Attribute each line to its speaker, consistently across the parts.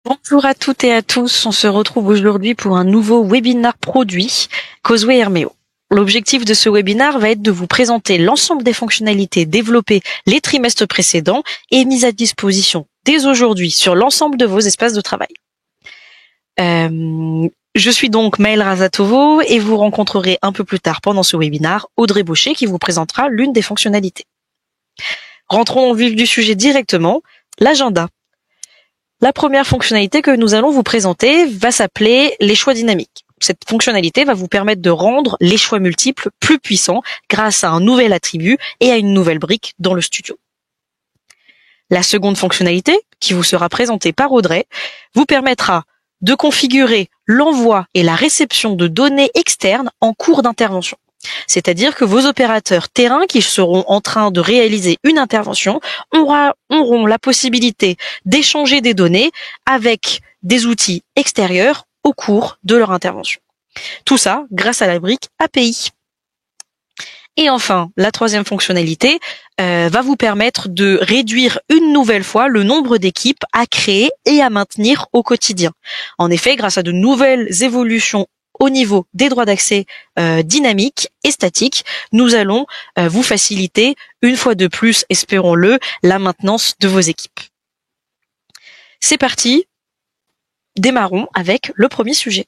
Speaker 1: Bonjour à toutes et à tous, on se retrouve aujourd'hui pour un nouveau webinaire produit Causeway Hermeo. L'objectif de ce webinaire va être de vous présenter l'ensemble des fonctionnalités développées les trimestres précédents et mises à disposition dès aujourd'hui sur l'ensemble de vos espaces de travail. Je suis donc Maëlle Razatovo et vous rencontrerez un peu plus tard pendant ce webinaire Audrey Baucher qui vous présentera l'une des fonctionnalités. Rentrons au vif du sujet directement, l'agenda. La première fonctionnalité que nous allons vous présenter va s'appeler les choix dynamiques. Cette fonctionnalité va vous permettre de rendre les choix multiples plus puissants grâce à un nouvel attribut et à une nouvelle brique dans le studio. La seconde fonctionnalité, qui vous sera présentée par Audrey, vous permettra de configurer l'envoi et la réception de données externes en cours d'intervention. C'est-à-dire que vos opérateurs terrain qui seront en train de réaliser une intervention auront la possibilité d'échanger des données avec des outils extérieurs au cours de leur intervention. Tout ça grâce à la brique API. Et enfin, la troisième fonctionnalité va vous permettre de réduire une nouvelle fois le nombre d'équipes à créer et à maintenir au quotidien. En effet, grâce à de nouvelles évolutions au niveau des droits d'accès dynamiques et statiques, nous allons vous faciliter, une fois de plus, espérons-le, la maintenance de vos équipes. C'est parti, démarrons avec le premier sujet.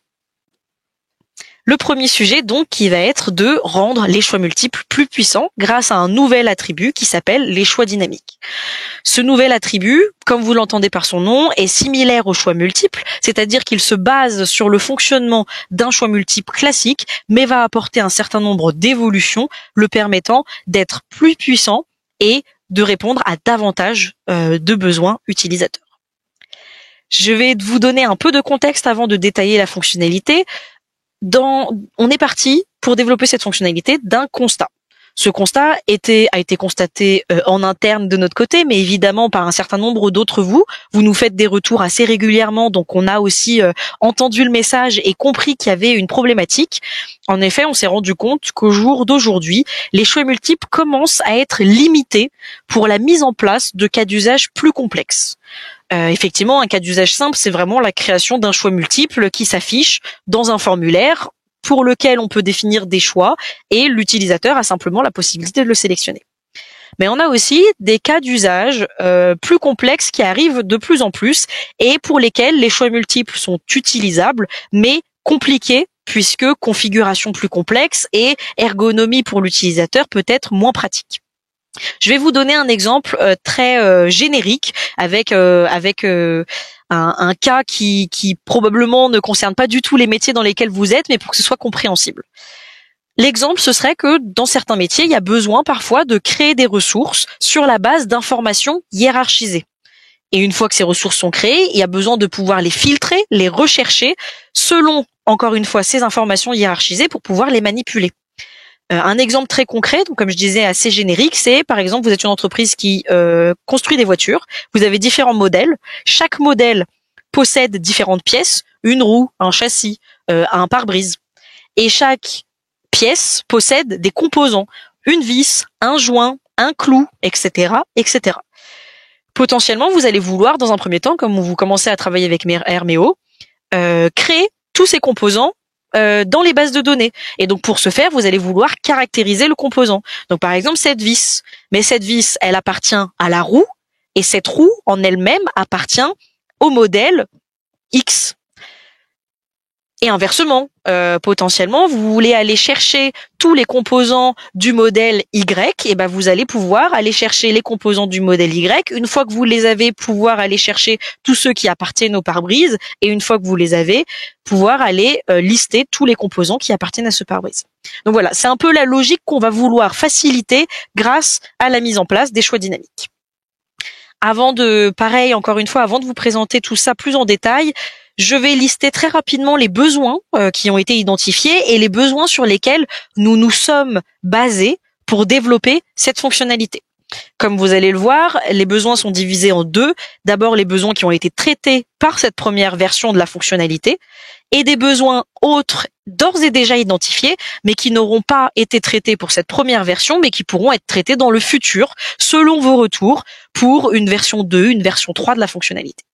Speaker 1: Le premier sujet, donc, qui va être de rendre les choix multiples plus puissants grâce à un nouvel attribut qui s'appelle les choix dynamiques. Ce nouvel attribut, comme vous l'entendez par son nom, est similaire aux choix multiples, c'est-à-dire qu'il se base sur le fonctionnement d'un choix multiple classique, mais va apporter un certain nombre d'évolutions, le permettant d'être plus puissant et de répondre à davantage de besoins utilisateurs. Je vais vous donner un peu de contexte avant de détailler la fonctionnalité. On est parti pour développer cette fonctionnalité d'un constat. Ce constat a été constaté en interne de notre côté, mais évidemment par un certain nombre d'autres vous nous faites des retours assez régulièrement, donc on a aussi entendu le message et compris qu'il y avait une problématique. En effet, on s'est rendu compte qu'au jour d'aujourd'hui, les choix multiples commencent à être limités pour la mise en place de cas d'usage plus complexes. Effectivement, un cas d'usage simple, c'est vraiment la création d'un choix multiple qui s'affiche dans un formulaire pour lequel on peut définir des choix et l'utilisateur a simplement la possibilité de le sélectionner. Mais on a aussi des cas d'usage plus complexes qui arrivent de plus en plus et pour lesquels les choix multiples sont utilisables mais compliqués puisque configuration plus complexe et ergonomie pour l'utilisateur peut être moins pratique. Je vais vous donner un exemple très générique avec un cas qui probablement ne concerne pas du tout les métiers dans lesquels vous êtes, mais pour que ce soit compréhensible. L'exemple, ce serait que dans certains métiers, il y a besoin parfois de créer des ressources sur la base d'informations hiérarchisées. Et une fois que ces ressources sont créées, il y a besoin de pouvoir les filtrer, les rechercher, selon, encore une fois, ces informations hiérarchisées pour pouvoir les manipuler. Un exemple très concret, donc comme je disais assez générique, c'est par exemple vous êtes une entreprise qui construit des voitures, vous avez différents modèles, chaque modèle possède différentes pièces, une roue, un châssis, un pare-brise, et chaque pièce possède des composants, une vis, un joint, un clou, etc., etc. Potentiellement, vous allez vouloir, dans un premier temps, comme vous commencez à travailler avec Hermeo, créer tous ces composants dans les bases de données. Et donc pour ce faire, vous allez vouloir caractériser le composant. Donc par exemple cette vis. Mais cette vis, elle appartient à la roue et cette roue en elle-même appartient au modèle X. Et inversement, potentiellement, vous voulez aller chercher tous les composants du modèle Y, et ben vous allez pouvoir aller chercher les composants du modèle Y. Une fois que vous les avez, pouvoir aller chercher tous ceux qui appartiennent au pare-brise, et une fois que vous les avez, pouvoir aller lister tous les composants qui appartiennent à ce pare-brise. Donc voilà, c'est un peu la logique qu'on va vouloir faciliter grâce à la mise en place des choix dynamiques. Avant de vous présenter tout ça plus en détail, je vais lister très rapidement les besoins qui ont été identifiés et les besoins sur lesquels nous nous sommes basés pour développer cette fonctionnalité. Comme vous allez le voir, les besoins sont divisés en deux. D'abord, les besoins qui ont été traités par cette première version de la fonctionnalité et des besoins autres d'ores et déjà identifiés, mais qui n'auront pas été traités pour cette première version, mais qui pourront être traités dans le futur, selon vos retours, pour une version 2, une version 3 de la fonctionnalité.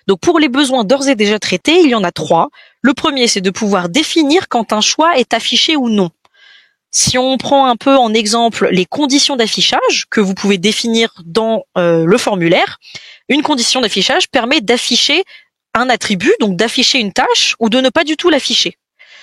Speaker 1: Donc pour les besoins d'ores et déjà traités, il y en a 3. Le premier, c'est de pouvoir définir quand un choix est affiché ou non. Si on prend un peu en exemple les conditions d'affichage que vous pouvez définir dans le formulaire, une condition d'affichage permet d'afficher un attribut, donc d'afficher une tâche ou de ne pas du tout l'afficher.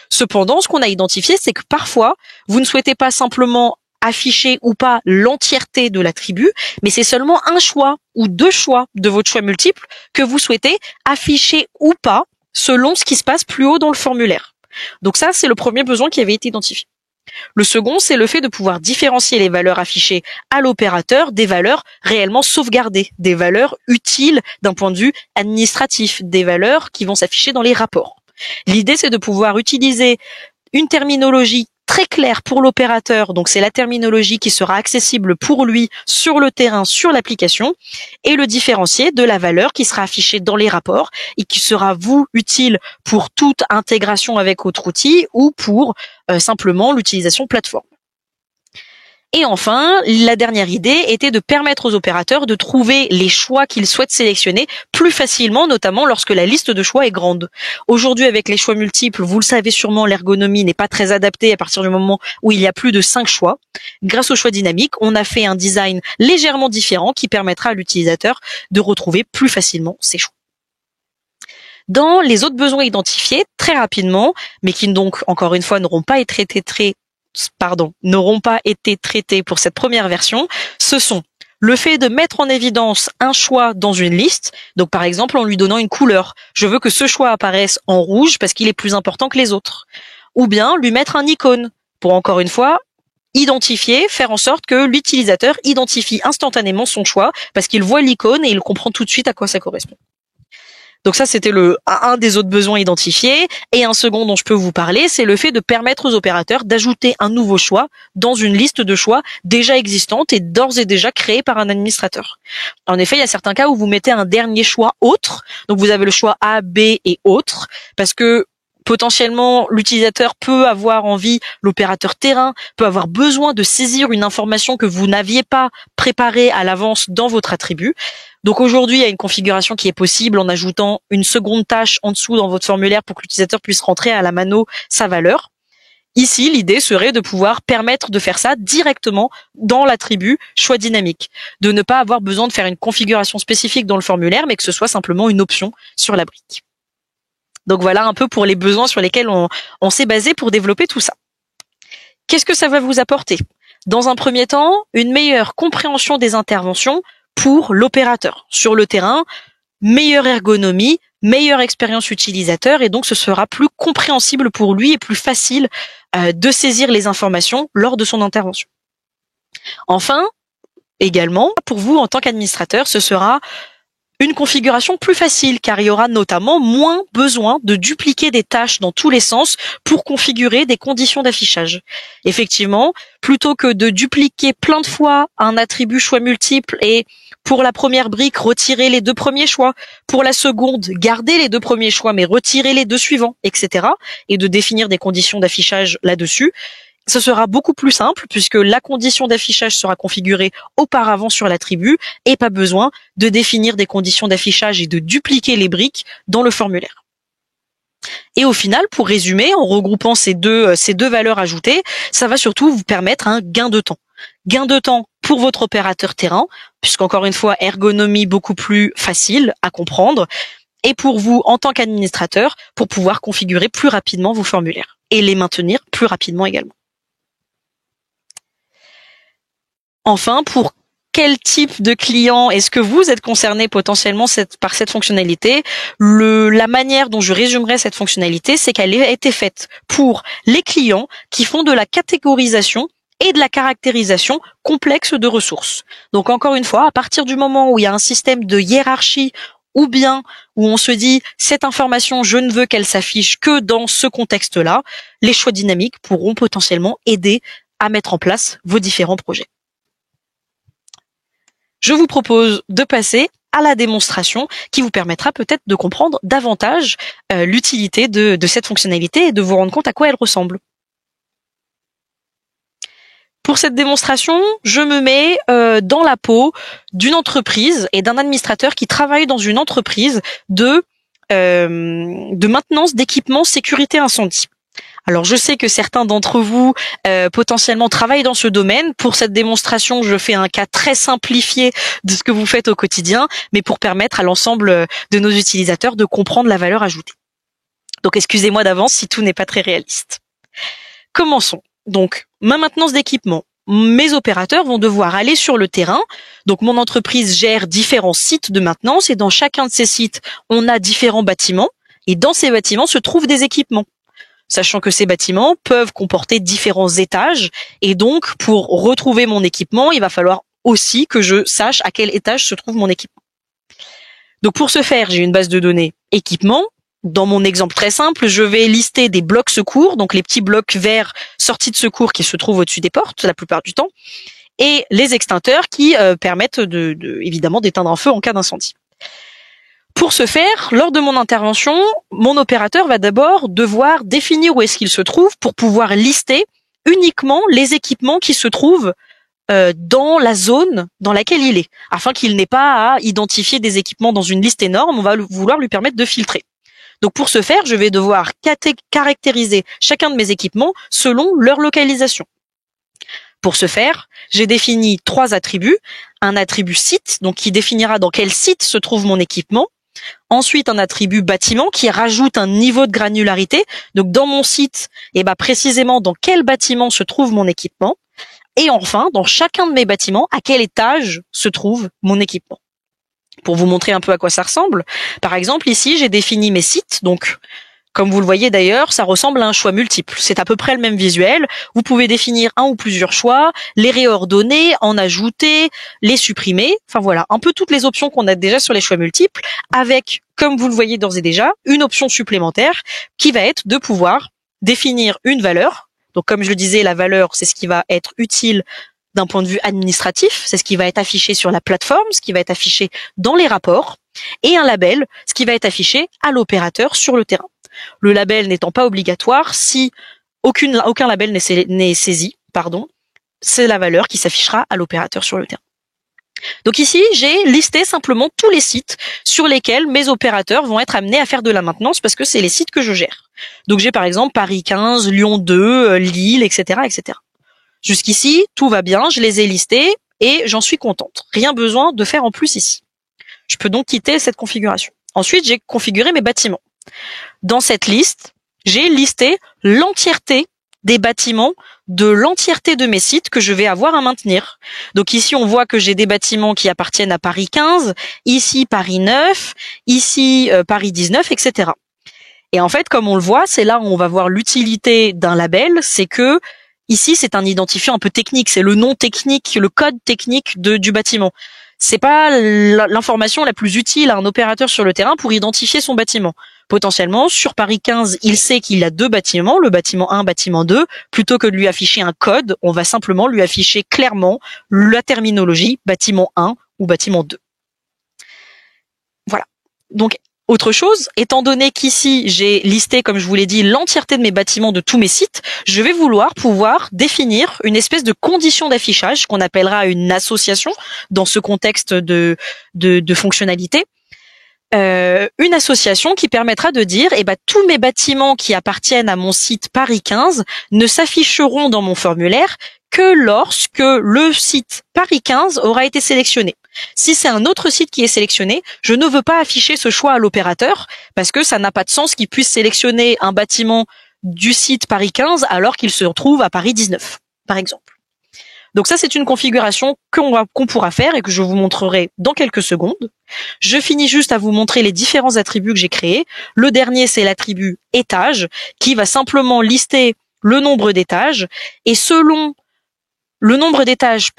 Speaker 1: Cependant, ce qu'on a identifié, c'est que parfois, vous ne souhaitez pas simplement afficher ou pas l'entièreté de l'attribut, mais c'est seulement un choix ou 2 choix de votre choix multiple que vous souhaitez afficher ou pas selon ce qui se passe plus haut dans le formulaire. Donc ça, c'est le premier besoin qui avait été identifié. Le second, c'est le fait de pouvoir différencier les valeurs affichées à l'opérateur des valeurs réellement sauvegardées, des valeurs utiles d'un point de vue administratif, des valeurs qui vont s'afficher dans les rapports. L'idée, c'est de pouvoir utiliser une terminologie très claire pour l'opérateur, donc c'est la terminologie qui sera accessible pour lui sur le terrain, sur l'application, et le différencier de la valeur qui sera affichée dans les rapports et qui sera, vous, utile pour toute intégration avec autre outil ou pour simplement l'utilisation plateforme. Et enfin, la dernière idée était de permettre aux opérateurs de trouver les choix qu'ils souhaitent sélectionner plus facilement, notamment lorsque la liste de choix est grande. Aujourd'hui, avec les choix multiples, vous le savez sûrement, l'ergonomie n'est pas très adaptée à partir du moment où il y a plus de 5 choix. Grâce au choix dynamique, on a fait un design légèrement différent qui permettra à l'utilisateur de retrouver plus facilement ses choix. Dans les autres besoins identifiés, très rapidement, mais qui donc, encore une fois, n'auront pas été traités pour cette première version, ce sont le fait de mettre en évidence un choix dans une liste, donc par exemple en lui donnant une couleur. Je veux que ce choix apparaisse en rouge parce qu'il est plus important que les autres. Ou bien lui mettre un icône pour, encore une fois, identifier, faire en sorte que l'utilisateur identifie instantanément son choix parce qu'il voit l'icône et il comprend tout de suite à quoi ça correspond. Donc ça, c'était un des autres besoins identifiés. Et un second dont je peux vous parler, c'est le fait de permettre aux opérateurs d'ajouter un nouveau choix dans une liste de choix déjà existante et d'ores et déjà créée par un administrateur. En effet, il y a certains cas où vous mettez un dernier choix autre. Donc vous avez le choix A, B et autre, parce que potentiellement, l'utilisateur peut avoir envie, l'opérateur terrain peut avoir besoin de saisir une information que vous n'aviez pas préparée à l'avance dans votre attribut. Donc aujourd'hui, il y a une configuration qui est possible en ajoutant une seconde tâche en dessous dans votre formulaire pour que l'utilisateur puisse rentrer à la mano sa valeur. Ici, l'idée serait de pouvoir permettre de faire ça directement dans l'attribut choix dynamique, de ne pas avoir besoin de faire une configuration spécifique dans le formulaire, mais que ce soit simplement une option sur la brique. Donc voilà un peu pour les besoins sur lesquels on s'est basé pour développer tout ça. Qu'est-ce que ça va vous apporter? Dans un premier temps, une meilleure compréhension des interventions pour l'opérateur. Sur le terrain, meilleure ergonomie, meilleure expérience utilisateur, et donc ce sera plus compréhensible pour lui et plus facile de saisir les informations lors de son intervention. Enfin, également, pour vous en tant qu'administrateur, ce sera une configuration plus facile car il y aura notamment moins besoin de dupliquer des tâches dans tous les sens pour configurer des conditions d'affichage. Effectivement, plutôt que de dupliquer plein de fois un attribut choix multiple et pour la première brique, retirer les 2 premiers choix, pour la seconde, garder les 2 premiers choix mais retirer les 2 suivants, etc. et de définir des conditions d'affichage là-dessus, ce sera beaucoup plus simple puisque la condition d'affichage sera configurée auparavant sur l'attribut et pas besoin de définir des conditions d'affichage et de dupliquer les briques dans le formulaire. Et au final, pour résumer, en regroupant ces deux valeurs ajoutées, ça va surtout vous permettre un gain de temps. Gain de temps pour votre opérateur terrain, puisqu'encore une fois, ergonomie beaucoup plus facile à comprendre, et pour vous en tant qu'administrateur, pour pouvoir configurer plus rapidement vos formulaires et les maintenir plus rapidement également. Enfin, pour quel type de client est-ce que vous êtes concerné potentiellement par cette fonctionnalité? La manière dont je résumerai cette fonctionnalité, c'est qu'elle a été faite pour les clients qui font de la catégorisation et de la caractérisation complexe de ressources. Donc encore une fois, à partir du moment où il y a un système de hiérarchie ou bien où on se dit cette information, je ne veux qu'elle s'affiche que dans ce contexte-là, les choix dynamiques pourront potentiellement aider à mettre en place vos différents projets. Je vous propose de passer à la démonstration qui vous permettra peut-être de comprendre davantage l'utilité de cette fonctionnalité et de vous rendre compte à quoi elle ressemble. Pour cette démonstration, je me mets dans la peau d'une entreprise et d'un administrateur qui travaille dans une entreprise de maintenance d'équipements sécurité incendie. Alors je sais que certains d'entre vous potentiellement travaillent dans ce domaine. Pour cette démonstration, je fais un cas très simplifié de ce que vous faites au quotidien, mais pour permettre à l'ensemble de nos utilisateurs de comprendre la valeur ajoutée. Donc excusez-moi d'avance si tout n'est pas très réaliste. Commençons. Donc, ma maintenance d'équipement. Mes opérateurs vont devoir aller sur le terrain. Donc, mon entreprise gère différents sites de maintenance et dans chacun de ces sites, on a différents bâtiments. Et dans ces bâtiments se trouvent des équipements. Sachant que ces bâtiments peuvent comporter différents étages. Et donc, pour retrouver mon équipement, il va falloir aussi que je sache à quel étage se trouve mon équipement. Donc, pour ce faire, j'ai une base de données équipement. Dans mon exemple très simple, je vais lister des blocs secours, donc les petits blocs verts sortis de secours qui se trouvent au-dessus des portes la plupart du temps, et les extincteurs qui permettent évidemment d'éteindre un feu en cas d'incendie. Pour ce faire, lors de mon intervention, mon opérateur va d'abord devoir définir où est-ce qu'il se trouve pour pouvoir lister uniquement les équipements qui se trouvent dans la zone dans laquelle il est, afin qu'il n'ait pas à identifier des équipements dans une liste énorme. On va vouloir lui permettre de filtrer. Donc pour ce faire, je vais devoir caractériser chacun de mes équipements selon leur localisation. Pour ce faire, j'ai défini 3 attributs. Un attribut site, donc qui définira dans quel site se trouve mon équipement. Ensuite, un attribut bâtiment qui rajoute un niveau de granularité. Donc dans mon site, précisément dans quel bâtiment se trouve mon équipement. Et enfin, dans chacun de mes bâtiments, à quel étage se trouve mon équipement. Pour vous montrer un peu à quoi ça ressemble, par exemple, ici, j'ai défini mes sites. Donc, comme vous le voyez d'ailleurs, ça ressemble à un choix multiple. C'est à peu près le même visuel. Vous pouvez définir un ou plusieurs choix, les réordonner, en ajouter, les supprimer. Enfin voilà, un peu toutes les options qu'on a déjà sur les choix multiples, avec, comme vous le voyez d'ores et déjà, une option supplémentaire qui va être de pouvoir définir une valeur. Donc, comme je le disais, la valeur, c'est ce qui va être utile d'un point de vue administratif, c'est ce qui va être affiché sur la plateforme, ce qui va être affiché dans les rapports, et un label, ce qui va être affiché à l'opérateur sur le terrain. Le label n'étant pas obligatoire, si aucun label n'est saisi, c'est la valeur qui s'affichera à l'opérateur sur le terrain. Donc ici, j'ai listé simplement tous les sites sur lesquels mes opérateurs vont être amenés à faire de la maintenance parce que c'est les sites que je gère. Donc j'ai par exemple Paris 15, Lyon 2, Lille, etc., etc. Jusqu'ici, tout va bien, je les ai listés et j'en suis contente. Rien besoin de faire en plus ici. Je peux donc quitter cette configuration. Ensuite, j'ai configuré mes bâtiments. Dans cette liste, j'ai listé l'entièreté des bâtiments de l'entièreté de mes sites que je vais avoir à maintenir. Donc ici, on voit que j'ai des bâtiments qui appartiennent à Paris 15, ici Paris 9, ici Paris 19, etc. Et en fait, comme on le voit, c'est là où on va voir l'utilité d'un label, c'est que ici, c'est un identifiant un peu technique, c'est le nom technique, le code technique du bâtiment. C'est pas l'information la plus utile à un opérateur sur le terrain pour identifier son bâtiment. Potentiellement, sur Paris 15, il sait qu'il y a 2 bâtiments, le bâtiment 1, bâtiment 2. Plutôt que de lui afficher un code, on va simplement lui afficher clairement la terminologie bâtiment 1 ou bâtiment 2. Voilà. Donc, autre chose, étant donné qu'ici, j'ai listé, comme je vous l'ai dit, l'entièreté de mes bâtiments de tous mes sites, je vais vouloir pouvoir définir une espèce de condition d'affichage qu'on appellera une association dans ce contexte de fonctionnalité. Une association qui permettra de dire tous mes bâtiments qui appartiennent à mon site Paris 15 ne s'afficheront dans mon formulaire que lorsque le site Paris 15 aura été sélectionné. Si c'est un autre site qui est sélectionné, je ne veux pas afficher ce choix à l'opérateur parce que ça n'a pas de sens qu'il puisse sélectionner un bâtiment du site Paris 15 alors qu'il se trouve à Paris 19, par exemple. Donc ça, c'est une configuration qu'on pourra faire et que je vous montrerai dans quelques secondes. Je finis juste à vous montrer les différents attributs que j'ai créés. Le dernier, c'est l'attribut étage qui va simplement lister le nombre d'étages et selon le nombre d'étages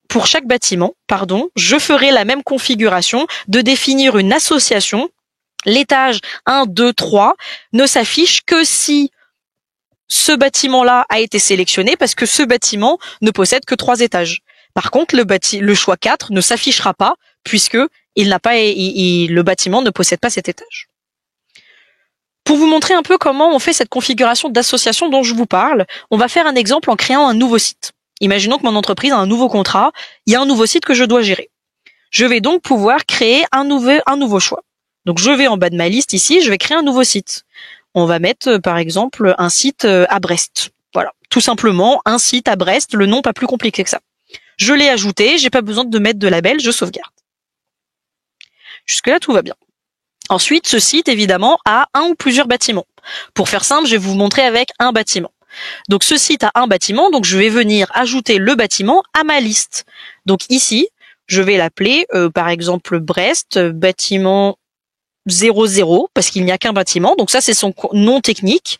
Speaker 1: pour chaque bâtiment, je ferai la même configuration de définir une association. L'étage 1, 2, 3 ne s'affiche que si ce bâtiment-là a été sélectionné parce que ce bâtiment ne possède que 3 étages. Par contre, le choix 4 ne s'affichera pas puisque le bâtiment ne possède pas cet étage. Pour vous montrer un peu comment on fait cette configuration d'association dont je vous parle, on va faire un exemple en créant un nouveau site. Imaginons que mon entreprise a un nouveau contrat, il y a un nouveau site que je dois gérer. Je vais donc pouvoir créer un nouveau choix. Donc je vais en bas de ma liste ici, je vais créer un nouveau site. On va mettre par exemple un site à Brest. Voilà, tout simplement un site à Brest, le nom pas plus compliqué que ça. Je l'ai ajouté, j'ai pas besoin de mettre de label, je sauvegarde. Jusque-là, tout va bien. Ensuite, ce site, évidemment, a un ou plusieurs bâtiments. Pour faire simple, je vais vous montrer avec un bâtiment. Donc, ce site a un bâtiment, donc je vais venir ajouter le bâtiment à ma liste. Donc ici, je vais l'appeler, par exemple, Brest, bâtiment 00, parce qu'il n'y a qu'un bâtiment. Donc ça, c'est son nom technique.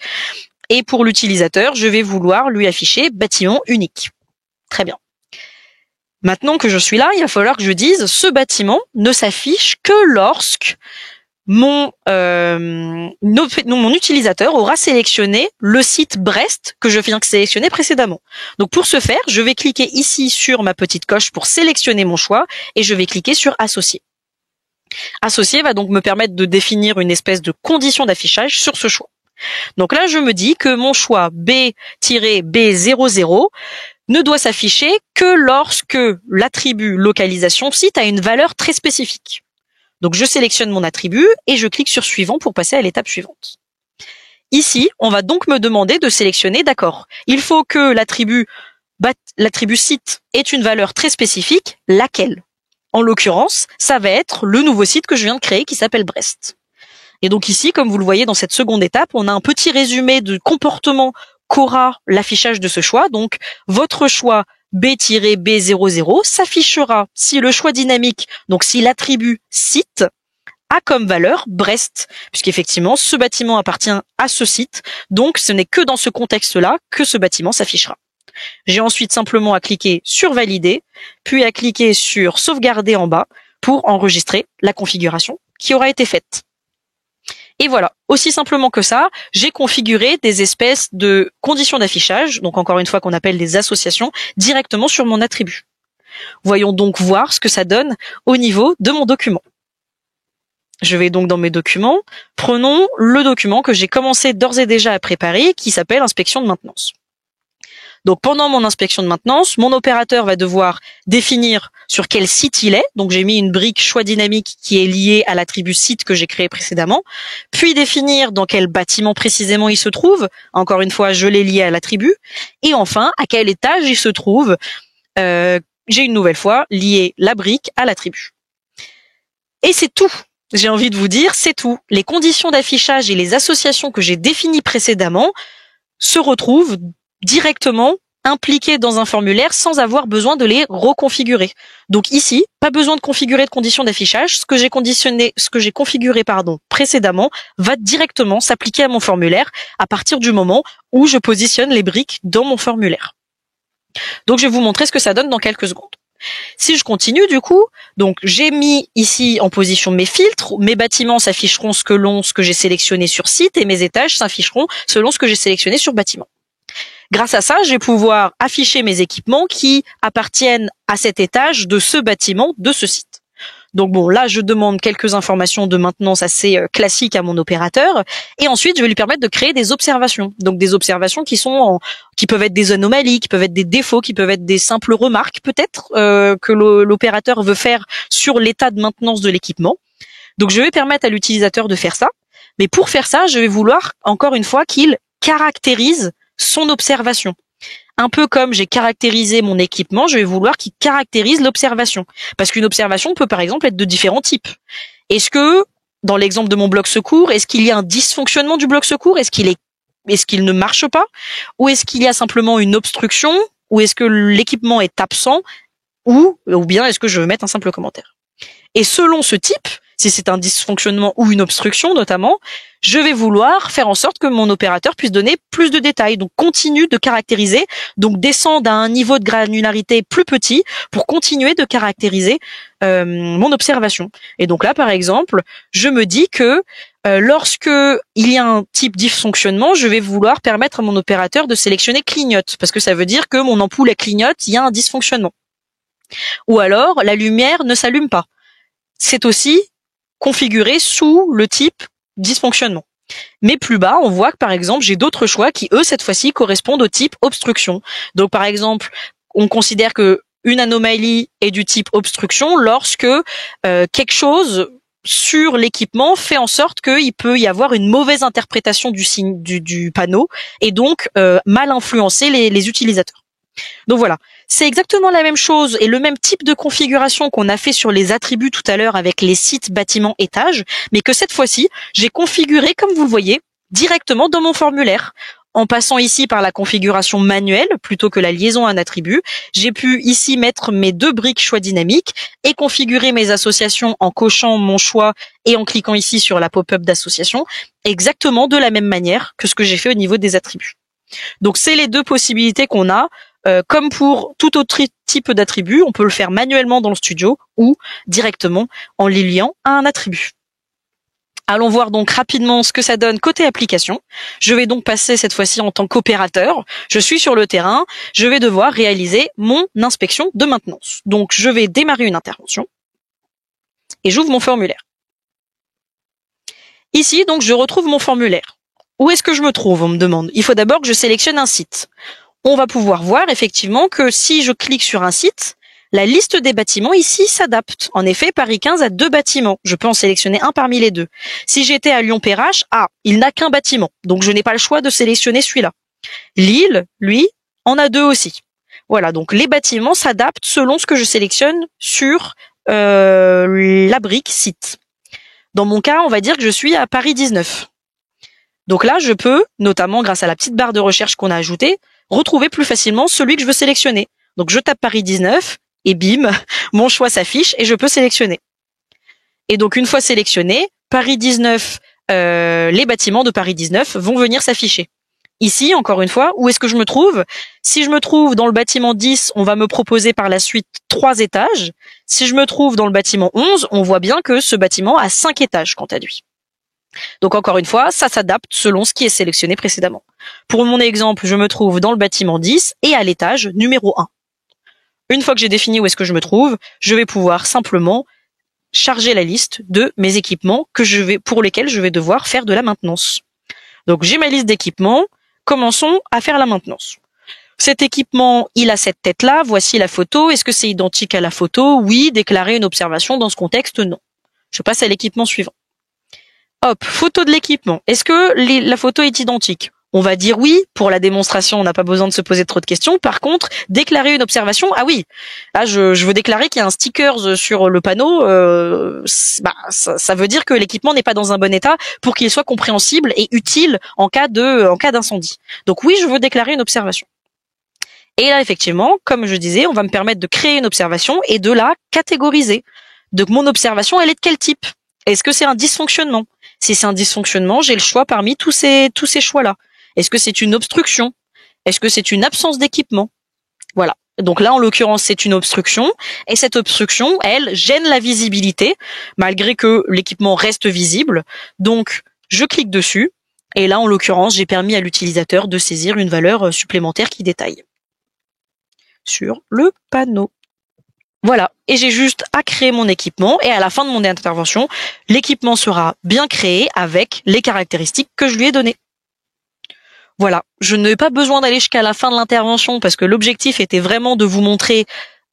Speaker 1: Et pour l'utilisateur, je vais vouloir lui afficher bâtiment unique. Très bien. Maintenant que je suis là, il va falloir que je dise ce bâtiment ne s'affiche que lorsque mon utilisateur aura sélectionné le site Brest que je viens de sélectionner précédemment. Donc pour ce faire, je vais cliquer ici sur ma petite coche pour sélectionner mon choix et je vais cliquer sur Associer. Associer va donc me permettre de définir une espèce de condition d'affichage sur ce choix. Donc là, je me dis que mon choix B-B00 ne doit s'afficher que lorsque l'attribut localisation site a une valeur très spécifique. Donc je sélectionne mon attribut et je clique sur suivant pour passer à l'étape suivante. Ici, on va donc me demander de sélectionner, d'accord, il faut que l'attribut site ait une valeur très spécifique, laquelle? En l'occurrence, ça va être le nouveau site que je viens de créer qui s'appelle Brest. Et donc ici, comme vous le voyez dans cette seconde étape, on a un petit résumé de comportement qu'aura l'affichage de ce choix. Donc, votre choix B-B00 s'affichera si le choix dynamique, donc si l'attribut site a comme valeur Brest, puisqu'effectivement, ce bâtiment appartient à ce site. Donc, ce n'est que dans ce contexte-là que ce bâtiment s'affichera. J'ai ensuite simplement à cliquer sur Valider, puis à cliquer sur Sauvegarder en bas pour enregistrer la configuration qui aura été faite. Et voilà, aussi simplement que ça, j'ai configuré des espèces de conditions d'affichage, donc encore une fois qu'on appelle des associations, directement sur mon attribut. Voyons donc voir ce que ça donne au niveau de mon document. Je vais donc dans mes documents, prenons le document que j'ai commencé d'ores et déjà à préparer, qui s'appelle inspection de maintenance. Donc pendant mon inspection de maintenance, mon opérateur va devoir définir sur quel site il est. Donc j'ai mis une brique choix dynamique qui est liée à l'attribut site que j'ai créé précédemment. Puis définir dans quel bâtiment précisément il se trouve. Encore une fois, je l'ai lié à l'attribut. Et enfin, à quel étage il se trouve. J'ai une nouvelle fois lié la brique à l'attribut. Et c'est tout. J'ai envie de vous dire, c'est tout. Les conditions d'affichage et les associations que j'ai définies précédemment se retrouvent directement impliquées dans un formulaire sans avoir besoin de les reconfigurer. Donc ici, pas besoin de configurer de conditions d'affichage. Ce que j'ai configuré précédemment va directement s'appliquer à mon formulaire à partir du moment où je positionne les briques dans mon formulaire. Donc je vais vous montrer ce que ça donne dans quelques secondes. Si je continue du coup, donc j'ai mis ici en position mes filtres, mes bâtiments s'afficheront selon ce que j'ai sélectionné sur site et mes étages s'afficheront selon ce que j'ai sélectionné sur bâtiment. Grâce à ça, je vais pouvoir afficher mes équipements qui appartiennent à cet étage de ce bâtiment, de ce site. Donc bon, là, je demande quelques informations de maintenance assez classiques à mon opérateur. Et ensuite, je vais lui permettre de créer des observations. Donc des observations qui peuvent être des anomalies, qui peuvent être des défauts, qui peuvent être des simples remarques peut-être que l'opérateur veut faire sur l'état de maintenance de l'équipement. Donc je vais permettre à l'utilisateur de faire ça. Mais pour faire ça, je vais vouloir, encore une fois, qu'il caractérise son observation. Un peu comme j'ai caractérisé mon équipement, je vais vouloir qu'il caractérise l'observation. Parce qu'une observation peut par exemple être de différents types. Est-ce que, dans l'exemple de mon bloc secours, est-ce qu'il y a un dysfonctionnement du bloc secours? Est-ce qu'il ne marche pas? Ou est-ce qu'il y a simplement une obstruction? Ou est-ce que l'équipement est absent? Ou bien est-ce que je veux mettre un simple commentaire? Et selon ce type, si c'est un dysfonctionnement ou une obstruction notamment, je vais vouloir faire en sorte que mon opérateur puisse donner plus de détails. Donc continue de caractériser, donc descendre à un niveau de granularité plus petit pour continuer de caractériser mon observation. Et donc là, par exemple, je me dis que lorsque il y a un type dysfonctionnement, je vais vouloir permettre à mon opérateur de sélectionner clignote, parce que ça veut dire que mon ampoule clignote, il y a un dysfonctionnement. Ou alors, la lumière ne s'allume pas. C'est aussi configuré sous le type dysfonctionnement. Mais plus bas, on voit que par exemple, j'ai d'autres choix qui, eux, cette fois-ci, correspondent au type obstruction. Donc par exemple, on considère que une anomalie est du type obstruction lorsque quelque chose sur l'équipement fait en sorte qu'il peut y avoir une mauvaise interprétation du panneau et donc mal influencer les utilisateurs. Donc voilà, c'est exactement la même chose et le même type de configuration qu'on a fait sur les attributs tout à l'heure avec les sites, bâtiments, étages, mais que cette fois-ci, j'ai configuré, comme vous le voyez, directement dans mon formulaire. En passant ici par la configuration manuelle plutôt que la liaison à un attribut, j'ai pu ici mettre mes 2 briques choix dynamiques et configurer mes associations en cochant mon choix et en cliquant ici sur la pop-up d'association, exactement de la même manière que ce que j'ai fait au niveau des attributs. Donc c'est les 2 possibilités qu'on a. Comme pour tout autre type d'attribut, on peut le faire manuellement dans le studio ou directement en les liant à un attribut. Allons voir donc rapidement ce que ça donne côté application. Je vais donc passer cette fois-ci en tant qu'opérateur. Je suis sur le terrain. Je vais devoir réaliser mon inspection de maintenance. Donc je vais démarrer une intervention et j'ouvre mon formulaire. Ici, donc, je retrouve mon formulaire. Où est-ce que je me trouve, on me demande. Il faut d'abord que je sélectionne un site. On va pouvoir voir effectivement que si je clique sur un site, la liste des bâtiments ici s'adapte. En effet, Paris 15 a 2 bâtiments. Je peux en sélectionner un parmi les 2. Si j'étais à Lyon-Perrache, il n'a qu'un bâtiment. Donc je n'ai pas le choix de sélectionner celui-là. Lille, lui, en a 2 aussi. Voilà, donc les bâtiments s'adaptent selon ce que je sélectionne sur la brique site. Dans mon cas, on va dire que je suis à Paris 19. Donc là, je peux, notamment grâce à la petite barre de recherche qu'on a ajoutée, retrouver plus facilement celui que je veux sélectionner. Donc je tape Paris 19 et bim, mon choix s'affiche et je peux sélectionner. Et donc une fois sélectionné, Paris 19, les bâtiments de Paris 19 vont venir s'afficher. Ici, encore une fois, où est-ce que je me trouve? Si je me trouve dans le bâtiment 10, on va me proposer par la suite 3 étages. Si je me trouve dans le bâtiment 11, on voit bien que ce bâtiment a 5 étages quant à lui. Donc encore une fois, ça s'adapte selon ce qui est sélectionné précédemment. Pour mon exemple, je me trouve dans le bâtiment 10 et à l'étage numéro 1. Une fois que j'ai défini où est-ce que je me trouve, je vais pouvoir simplement charger la liste de mes équipements pour lesquels je vais devoir faire de la maintenance. Donc j'ai ma liste d'équipements, commençons à faire la maintenance. Cet équipement, il a cette tête-là, voici la photo, est-ce que c'est identique à la photo? Oui, déclarer une observation dans ce contexte, non. Je passe à l'équipement suivant. Hop, photo de l'équipement. Est-ce que la photo est identique? On va dire oui. Pour la démonstration, on n'a pas besoin de se poser trop de questions. Par contre, déclarer une observation, oui. Là, je veux déclarer qu'il y a un sticker sur le panneau. Ça veut dire que l'équipement n'est pas dans un bon état pour qu'il soit compréhensible et utile en cas d'incendie. Donc oui, je veux déclarer une observation. Et là, effectivement, comme je disais, on va me permettre de créer une observation et de la catégoriser. Donc mon observation, elle est de quel type? Est-ce que c'est un dysfonctionnement? Si c'est un dysfonctionnement, j'ai le choix parmi tous ces choix-là. Est-ce que c'est une obstruction? Est-ce que c'est une absence d'équipement? Voilà. Donc là, en l'occurrence, c'est une obstruction. Et cette obstruction, elle, gêne la visibilité, malgré que l'équipement reste visible. Donc, je clique dessus. Et là, en l'occurrence, j'ai permis à l'utilisateur de saisir une valeur supplémentaire qui détaille sur le panneau. Voilà, et j'ai juste à créer mon équipement et à la fin de mon intervention, l'équipement sera bien créé avec les caractéristiques que je lui ai données. Voilà, je n'ai pas besoin d'aller jusqu'à la fin de l'intervention parce que l'objectif était vraiment de vous montrer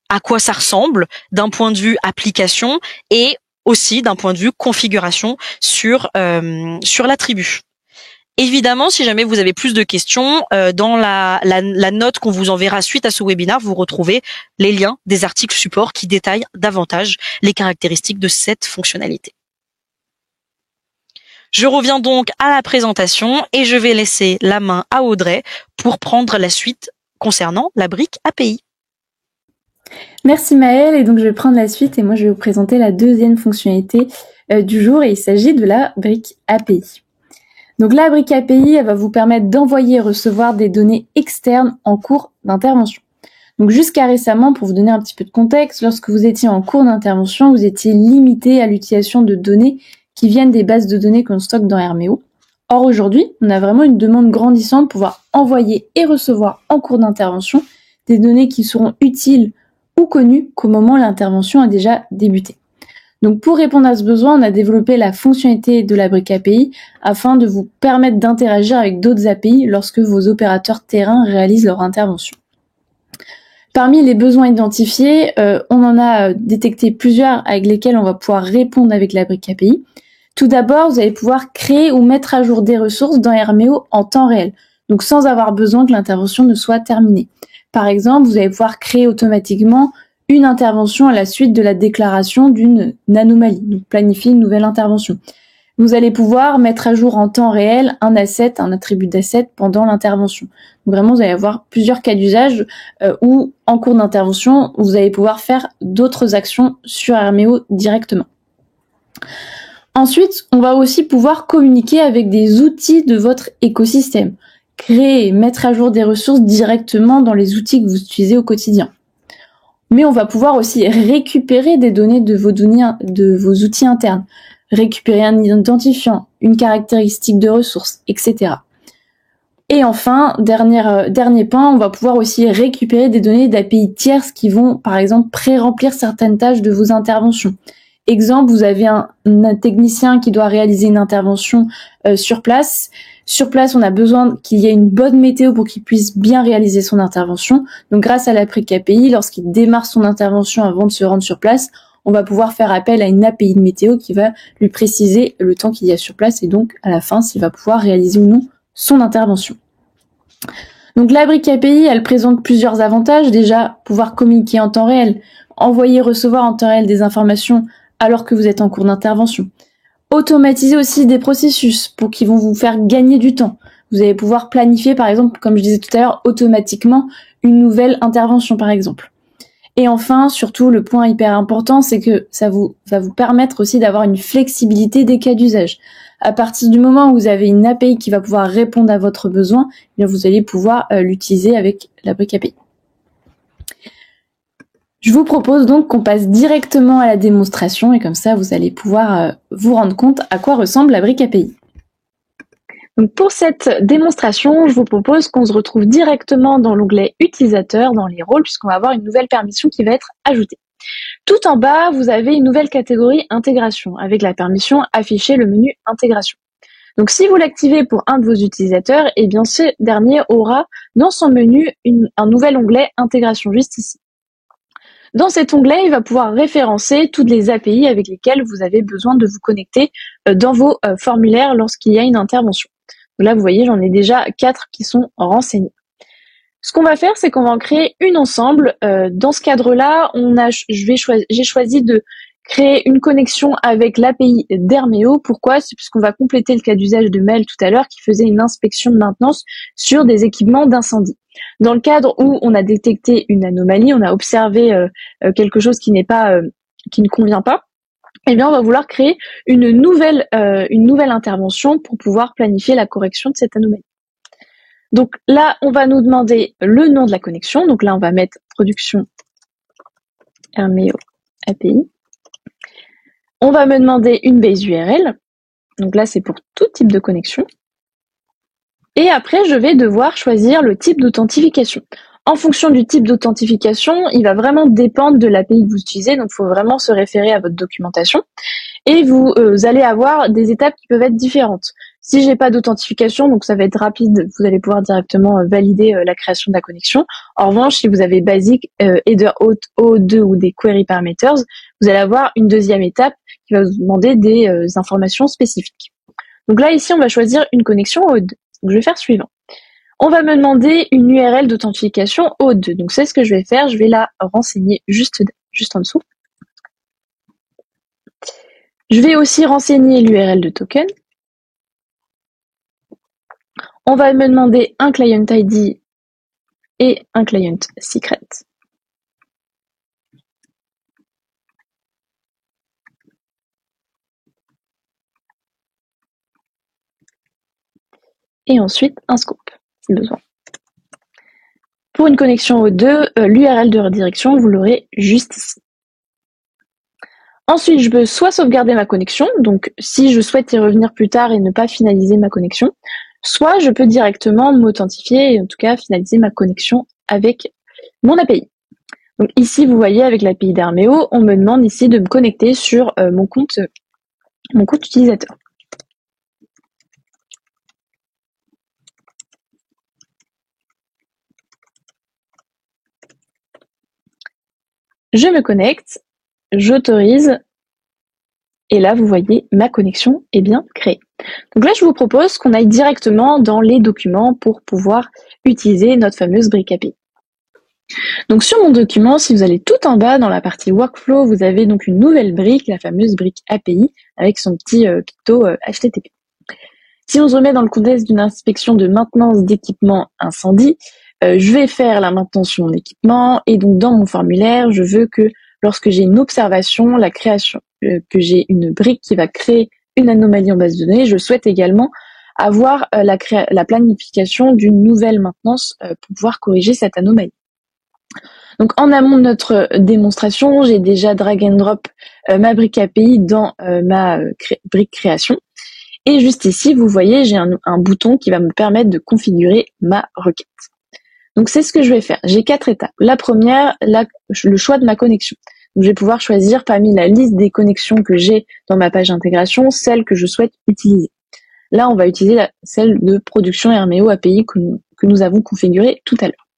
Speaker 1: à quoi ça ressemble d'un point de vue application et aussi d'un point de vue configuration sur l'attribut. Évidemment, si jamais vous avez plus de questions, dans la note qu'on vous enverra suite à ce webinaire, vous retrouvez les liens des articles support qui détaillent davantage les caractéristiques de cette fonctionnalité. Je reviens donc à la présentation et je vais laisser la main à Audrey pour prendre la suite concernant la brique API.
Speaker 2: Merci Maëlle, et donc je vais prendre la suite et moi je vais vous présenter la deuxième fonctionnalité du jour et il s'agit de la brique API. Donc la brique API, elle va vous permettre d'envoyer et recevoir des données externes en cours d'intervention. Donc jusqu'à récemment, pour vous donner un petit peu de contexte, lorsque vous étiez en cours d'intervention, vous étiez limité à l'utilisation de données qui viennent des bases de données qu'on stocke dans Herméo. Or aujourd'hui, on a vraiment une demande grandissante de pouvoir envoyer et recevoir en cours d'intervention des données qui seront utiles ou connues qu'au moment où l'intervention a déjà débuté. Donc pour répondre à ce besoin, on a développé la fonctionnalité de la brique API afin de vous permettre d'interagir avec d'autres API lorsque vos opérateurs terrain réalisent leur intervention. Parmi les besoins identifiés, on en a détecté plusieurs avec lesquels on va pouvoir répondre avec la brique API. Tout d'abord, vous allez pouvoir créer ou mettre à jour des ressources dans Hermeo en temps réel, donc sans avoir besoin que l'intervention ne soit terminée. Par exemple, vous allez pouvoir créer automatiquement une intervention à la suite de la déclaration d'une anomalie, donc planifier une nouvelle intervention. Vous allez pouvoir mettre à jour en temps réel un asset, un attribut d'asset pendant l'intervention. Donc vraiment, vous allez avoir plusieurs cas d'usage où, en cours d'intervention, vous allez pouvoir faire d'autres actions sur Hermeo directement. Ensuite, on va aussi pouvoir communiquer avec des outils de votre écosystème. Créer et mettre à jour des ressources directement dans les outils que vous utilisez au quotidien. Mais on va pouvoir aussi récupérer des données de vos outils internes. Récupérer un identifiant, une caractéristique de ressource, etc. Et enfin, dernier point, on va pouvoir aussi récupérer des données d'API tierces qui vont, par exemple, pré-remplir certaines tâches de vos interventions. Exemple, vous avez un technicien qui doit réaliser une intervention sur place. Sur place, on a besoin qu'il y ait une bonne météo pour qu'il puisse bien réaliser son intervention. Donc, grâce à la brique API, lorsqu'il démarre son intervention avant de se rendre sur place, on va pouvoir faire appel à une API de météo qui va lui préciser le temps qu'il y a sur place et donc, à la fin, s'il va pouvoir réaliser ou non son intervention. Donc, la brique API, elle présente plusieurs avantages. Déjà, pouvoir communiquer en temps réel, envoyer, recevoir en temps réel des informations alors que vous êtes en cours d'intervention. Automatiser aussi des processus pour qui vont vous faire gagner du temps. Vous allez pouvoir planifier, par exemple, comme je disais tout à l'heure, automatiquement une nouvelle intervention, par exemple. Et enfin, surtout, le point hyper important, c'est que ça va vous permettre aussi d'avoir une flexibilité des cas d'usage. À partir du moment où vous avez une API qui va pouvoir répondre à votre besoin, eh bien vous allez pouvoir l'utiliser avec la brique API. Je vous propose donc qu'on passe directement à la démonstration et comme ça, vous allez pouvoir vous rendre compte à quoi ressemble la brique API. Donc pour cette démonstration, je vous propose qu'on se retrouve directement dans l'onglet utilisateur, dans les rôles, puisqu'on va avoir une nouvelle permission qui va être ajoutée. Tout en bas, vous avez une nouvelle catégorie intégration, avec la permission afficher le menu intégration. Donc si vous l'activez pour un de vos utilisateurs, eh bien ce dernier aura dans son menu un nouvel onglet intégration juste ici. Dans cet onglet, il va pouvoir référencer toutes les API avec lesquelles vous avez besoin de vous connecter dans vos formulaires lorsqu'il y a une intervention. Donc là, vous voyez, j'en ai déjà 4 qui sont renseignés. Ce qu'on va faire, c'est qu'on va en créer une ensemble. Dans ce cadre-là, j'ai choisi de créer une connexion avec l'API d'Hermeo. Pourquoi? C'est puisqu'on va compléter le cas d'usage de Mel tout à l'heure qui faisait une inspection de maintenance sur des équipements d'incendie. Dans le cadre où on a détecté une anomalie, on a observé quelque chose qui ne convient pas, eh bien, on va vouloir créer une nouvelle intervention pour pouvoir planifier la correction de cette anomalie. Donc là, on va nous demander le nom de la connexion. Donc là, on va mettre production Hermeo API. On va me demander une base URL. Donc là, c'est pour tout type de connexion. Et après, je vais devoir choisir le type d'authentification. En fonction du type d'authentification, il va vraiment dépendre de l'API que vous utilisez. Donc, il faut vraiment se référer à votre documentation. Et vous allez avoir des étapes qui peuvent être différentes. Si j'ai pas d'authentification, donc ça va être rapide, vous allez pouvoir directement valider la création de la connexion. En revanche, si vous avez basic, header auth, O2 ou des query parameters, vous allez avoir une deuxième étape qui va vous demander des informations spécifiques. Donc là, ici, on va choisir une connexion O2. Donc, je vais faire suivant. On va me demander une URL d'authentification O2. Donc, c'est ce que je vais faire. Je vais la renseigner juste en dessous. Je vais aussi renseigner l'URL de token. On va me demander un client ID et un client secret. Et ensuite, un scope, si besoin. Pour une connexion O2, l'URL de redirection, vous l'aurez juste ici. Ensuite, je peux soit sauvegarder ma connexion, donc si je souhaite y revenir plus tard et ne pas finaliser ma connexion, soit je peux directement m'authentifier et en tout cas finaliser ma connexion avec mon API. Donc ici, vous voyez, avec l'API d'Hermeo, on me demande ici de me connecter sur mon compte utilisateur. Je me connecte, j'autorise, et là, vous voyez, ma connexion est bien créée. Donc là, je vous propose qu'on aille directement dans les documents pour pouvoir utiliser notre fameuse brique API. Donc sur mon document, si vous allez tout en bas dans la partie workflow, vous avez donc une nouvelle brique, la fameuse brique API, avec son petit picto HTTP. Si on se remet dans le contexte d'une inspection de maintenance d'équipement incendie, je vais faire la maintenance sur mon équipement et donc dans mon formulaire, je veux que lorsque j'ai une observation, la création, que j'ai une brique qui va créer une anomalie en base de données, je souhaite également avoir la planification d'une nouvelle maintenance pour pouvoir corriger cette anomalie. Donc en amont de notre démonstration, j'ai déjà drag and drop ma brique API dans ma brique création. Et juste ici, vous voyez, j'ai un bouton qui va me permettre de configurer ma requête. Donc c'est ce que je vais faire. J'ai 4 étapes. La première, le choix de ma connexion. Donc, je vais pouvoir choisir parmi la liste des connexions que j'ai dans ma page d'intégration, celle que je souhaite utiliser. Là, on va utiliser celle de production Hermeo API que nous avons configurée tout à l'heure.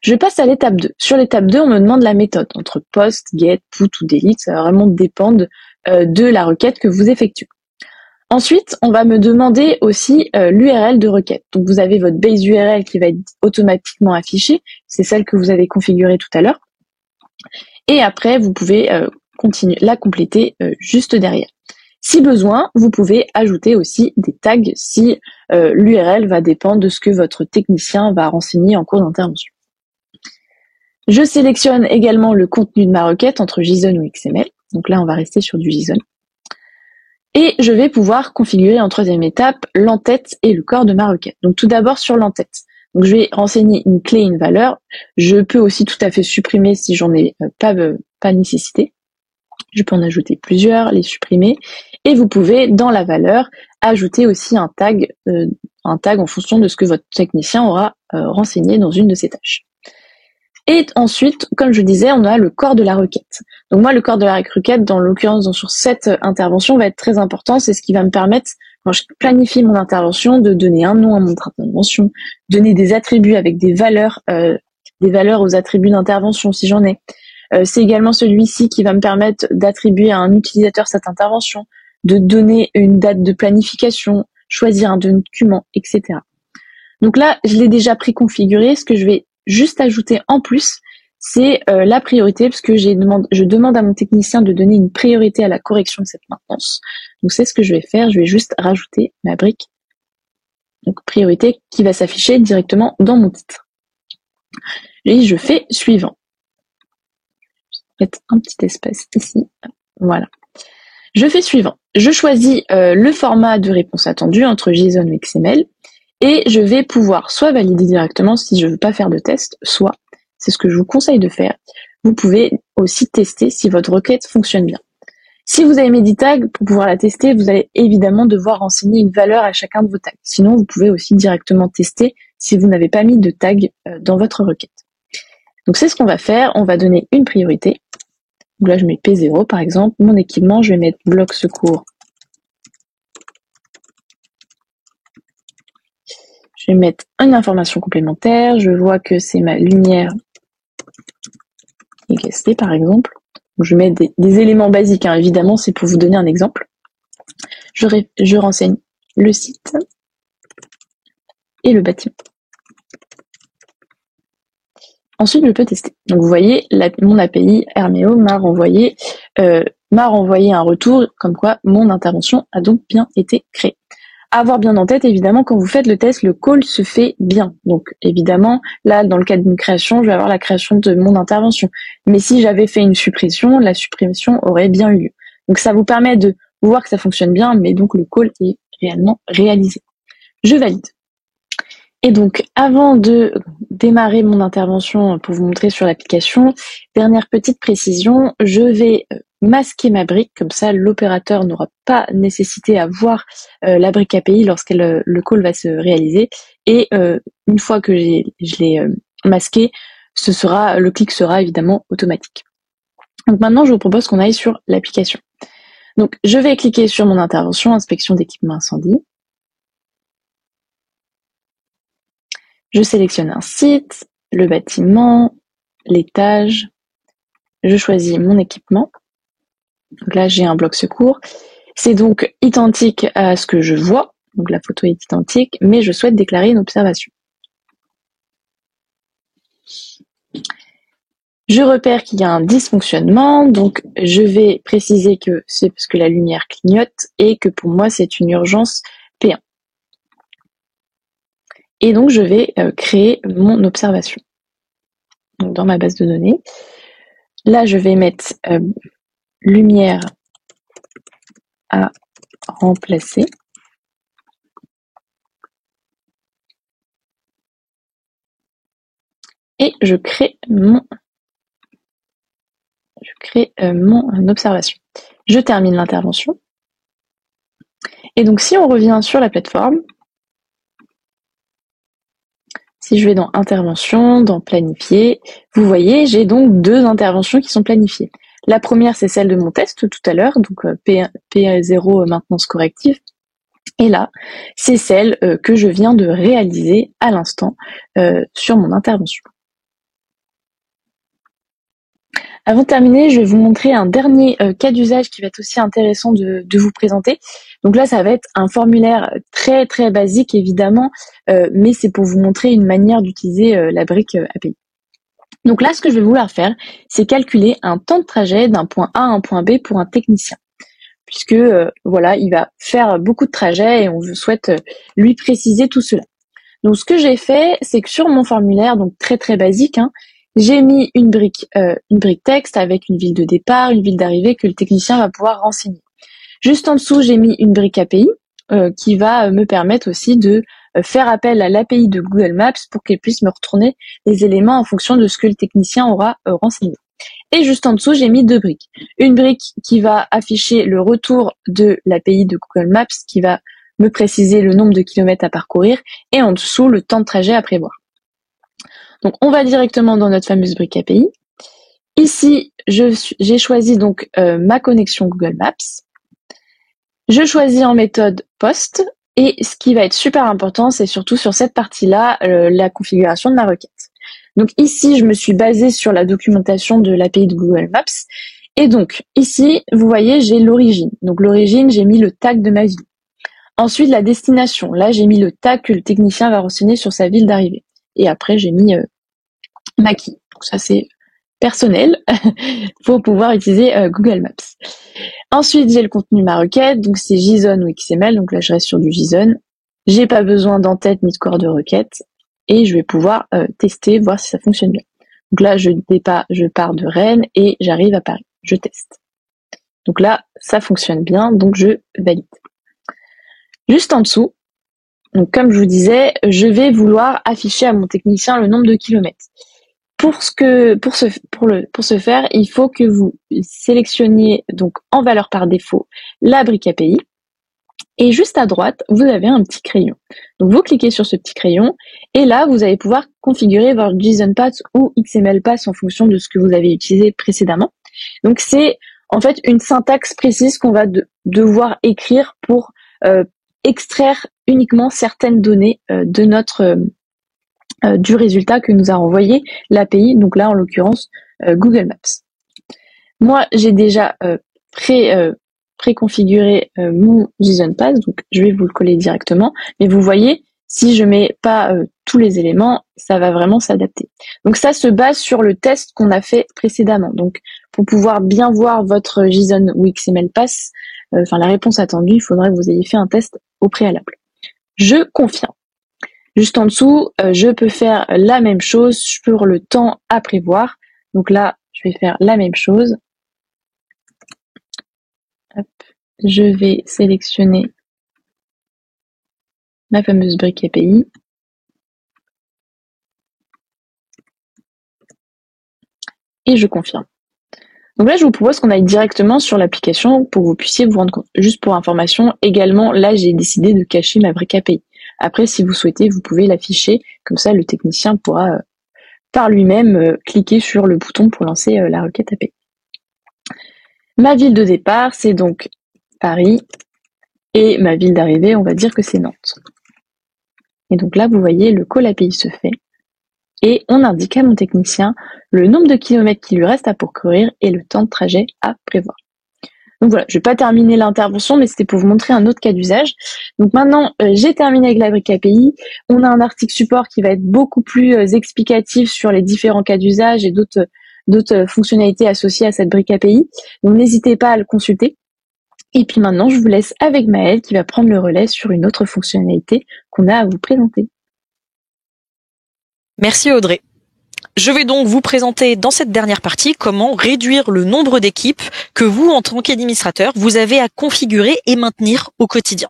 Speaker 2: Je passe à l'étape 2. Sur l'étape 2, on me demande la méthode entre post, get, put ou delete. Ça va vraiment dépendre de la requête que vous effectuez. Ensuite, on va me demander aussi l'URL de requête. Donc, vous avez votre base URL qui va être automatiquement affichée. C'est celle que vous avez configurée tout à l'heure. Et après, vous pouvez continuer la compléter juste derrière. Si besoin, vous pouvez ajouter aussi des tags si l'URL va dépendre de ce que votre technicien va renseigner en cours d'intervention. Je sélectionne également le contenu de ma requête entre JSON ou XML. Donc là, on va rester sur du JSON. Et je vais pouvoir configurer en troisième étape l'entête et le corps de ma requête. Donc tout d'abord sur l'entête. Donc je vais renseigner une clé et une valeur. Je peux aussi tout à fait supprimer si j'en ai pas nécessité. Je peux en ajouter plusieurs, les supprimer. Et vous pouvez, dans la valeur, ajouter aussi un tag en fonction de ce que votre technicien aura renseigné dans une de ses tâches. Et ensuite, comme je disais, on a le corps de la requête. Donc moi, le corps de la requête, dans l'occurrence sur cette intervention, va être très important. C'est ce qui va me permettre, quand je planifie mon intervention, de donner un nom à mon intervention, donner des attributs avec des valeurs aux attributs d'intervention si j'en ai. C'est également celui-ci qui va me permettre d'attribuer à un utilisateur cette intervention, de donner une date de planification, choisir un document, etc. Donc là, je l'ai déjà préconfiguré. Ce que je vais juste ajouter en plus, c'est la priorité, parce que je demande à mon technicien de donner une priorité à la correction de cette maintenance. Donc c'est ce que je vais faire. Je vais juste rajouter ma brique, donc priorité, qui va s'afficher directement dans mon titre. Et je fais suivant. Je vais mettre un petit espace ici. Voilà. Je fais suivant. Je choisis le format de réponse attendu entre JSON ou XML. Et je vais pouvoir soit valider directement si je veux pas faire de test, soit, c'est ce que je vous conseille de faire, vous pouvez aussi tester si votre requête fonctionne bien. Si vous avez mis des tags, pour pouvoir la tester, vous allez évidemment devoir renseigner une valeur à chacun de vos tags. Sinon, vous pouvez aussi directement tester si vous n'avez pas mis de tag dans votre requête. Donc c'est ce qu'on va faire, on va donner une priorité. Donc là, je mets P0 par exemple. Mon équipement, je vais mettre bloc secours. Je vais mettre une information complémentaire. Je vois que c'est ma lumière XT, par exemple. Je mets des éléments basiques, hein. Évidemment, c'est pour vous donner un exemple. Je renseigne le site et le bâtiment. Ensuite, je peux tester. Donc, vous voyez, mon API Hermeo m'a renvoyé un retour comme quoi mon intervention a donc bien été créée. Avoir bien en tête, évidemment, quand vous faites le test, le call se fait bien. Donc, évidemment, là, dans le cas d'une création, je vais avoir la création de mon intervention. Mais si j'avais fait une suppression, la suppression aurait bien eu lieu. Donc, ça vous permet de voir que ça fonctionne bien, mais donc le call est réellement réalisé. Je valide. Et donc, avant de démarrer mon intervention pour vous montrer sur l'application, dernière petite précision, je vais masquer ma brique, comme ça l'opérateur n'aura pas nécessité à voir la brique API lorsque le call va se réaliser. Et une fois que je l'ai masqué, le clic sera évidemment automatique. Donc maintenant, je vous propose qu'on aille sur l'application. Donc, je vais cliquer sur mon intervention, inspection d'équipement incendie. Je sélectionne un site, le bâtiment, l'étage, je choisis mon équipement. Donc là, j'ai un bloc secours. C'est donc identique à ce que je vois. Donc la photo est identique, mais je souhaite déclarer une observation. Je repère qu'il y a un dysfonctionnement, donc je vais préciser que c'est parce que la lumière clignote et que pour moi c'est une urgence P1. Et donc je vais créer mon observation. Donc dans ma base de données, là je vais mettre lumière à remplacer. Et je crée mon observation. Je termine l'intervention. Et donc, si on revient sur la plateforme, si je vais dans intervention, dans planifier, vous voyez, j'ai donc 2 interventions qui sont planifiées. La première, c'est celle de mon test tout à l'heure, donc P0 maintenance corrective. Et là, c'est celle que je viens de réaliser à l'instant sur mon intervention. Avant de terminer, je vais vous montrer un dernier cas d'usage qui va être aussi intéressant de vous présenter. Donc là, ça va être un formulaire très très basique évidemment, mais c'est pour vous montrer une manière d'utiliser la brique API. Donc là, ce que je vais vouloir faire, c'est calculer un temps de trajet d'un point A à un point B pour un technicien. Puisque voilà, il va faire beaucoup de trajets et on souhaite lui préciser tout cela. Donc ce que j'ai fait, c'est que sur mon formulaire, donc très très basique, j'ai mis une brique texte avec une ville de départ, une ville d'arrivée que le technicien va pouvoir renseigner. Juste en dessous, j'ai mis une brique API qui va me permettre aussi de faire appel à l'API de Google Maps pour qu'elle puisse me retourner les éléments en fonction de ce que le technicien aura renseigné. Et juste en dessous, j'ai mis 2 briques. Une brique qui va afficher le retour de l'API de Google Maps, qui va me préciser le nombre de kilomètres à parcourir, et en dessous, le temps de trajet à prévoir. Donc, on va directement dans notre fameuse brique API. Ici, j'ai choisi donc ma connexion Google Maps. Je choisis en méthode POST, et ce qui va être super important, c'est surtout sur cette partie-là, la configuration de ma requête. Donc ici, je me suis basée sur la documentation de l'API de Google Maps. Et donc, ici, vous voyez, j'ai l'origine. Donc l'origine, j'ai mis le tag de ma ville. Ensuite, la destination. Là, j'ai mis le tag que le technicien va renseigner sur sa ville d'arrivée. Et après, j'ai mis Maki. Donc ça, c'est personnel pour pouvoir utiliser Google Maps. Ensuite, j'ai le contenu de ma requête. Donc c'est JSON ou XML. Donc là, je reste sur du JSON. J'ai pas besoin d'entête ni de corps de requête. Et je vais pouvoir tester, voir si ça fonctionne bien. Donc là, je pars de Rennes et j'arrive à Paris. Je teste. Donc là, ça fonctionne bien, donc je valide. Juste en dessous, donc comme je vous disais, je vais vouloir afficher à mon technicien le nombre de kilomètres. Pour ce faire, il faut que vous sélectionniez donc en valeur par défaut la brique API. Et juste à droite, vous avez un petit crayon. Donc vous cliquez sur ce petit crayon et là, vous allez pouvoir configurer votre JSON Path ou XML Path en fonction de ce que vous avez utilisé précédemment. Donc c'est en fait une syntaxe précise qu'on va devoir écrire pour extraire uniquement certaines données de notre du résultat que nous a renvoyé l'API. Donc là, en l'occurrence, Google Maps. Moi, j'ai déjà préconfigurer mon JSON Path, donc je vais vous le coller directement, mais vous voyez, si je mets pas tous les éléments, ça va vraiment s'adapter. Donc ça se base sur le test qu'on a fait précédemment. Donc pour pouvoir bien voir votre JSON ou XML Path, la réponse attendue, il faudrait que vous ayez fait un test au préalable. Je confirme. Juste en dessous, je peux faire la même chose sur le temps à prévoir. Donc là, je vais faire la même chose. Hop. Je vais sélectionner ma fameuse brique API. Et je confirme. Donc là, je vous propose qu'on aille directement sur l'application pour que vous puissiez vous rendre compte. Juste pour information, également, là, j'ai décidé de cacher ma brique API. Après, si vous souhaitez, vous pouvez l'afficher. Comme ça, le technicien pourra par lui-même cliquer sur le bouton pour lancer la requête API. Ma ville de départ, c'est donc Paris. Et ma ville d'arrivée, on va dire que c'est Nantes. Et donc là, vous voyez, le call API se fait. et on indique à mon technicien le nombre de kilomètres qu'il lui reste à parcourir et le temps de trajet à prévoir. Donc voilà, je vais pas terminer l'intervention, mais c'était pour vous montrer un autre cas d'usage. Donc maintenant, j'ai terminé avec la brique API. On a un article support qui va être beaucoup plus explicatif sur les différents cas d'usage et d'autres fonctionnalités associées à cette brique API. Donc n'hésitez pas à le consulter. Et puis maintenant, je vous laisse avec Maëlle qui va prendre le relais sur une autre fonctionnalité qu'on a à vous présenter.
Speaker 1: Merci Audrey. Je vais donc vous présenter dans cette dernière partie comment réduire le nombre d'équipes que vous, en tant qu'administrateur, vous avez à configurer et maintenir au quotidien.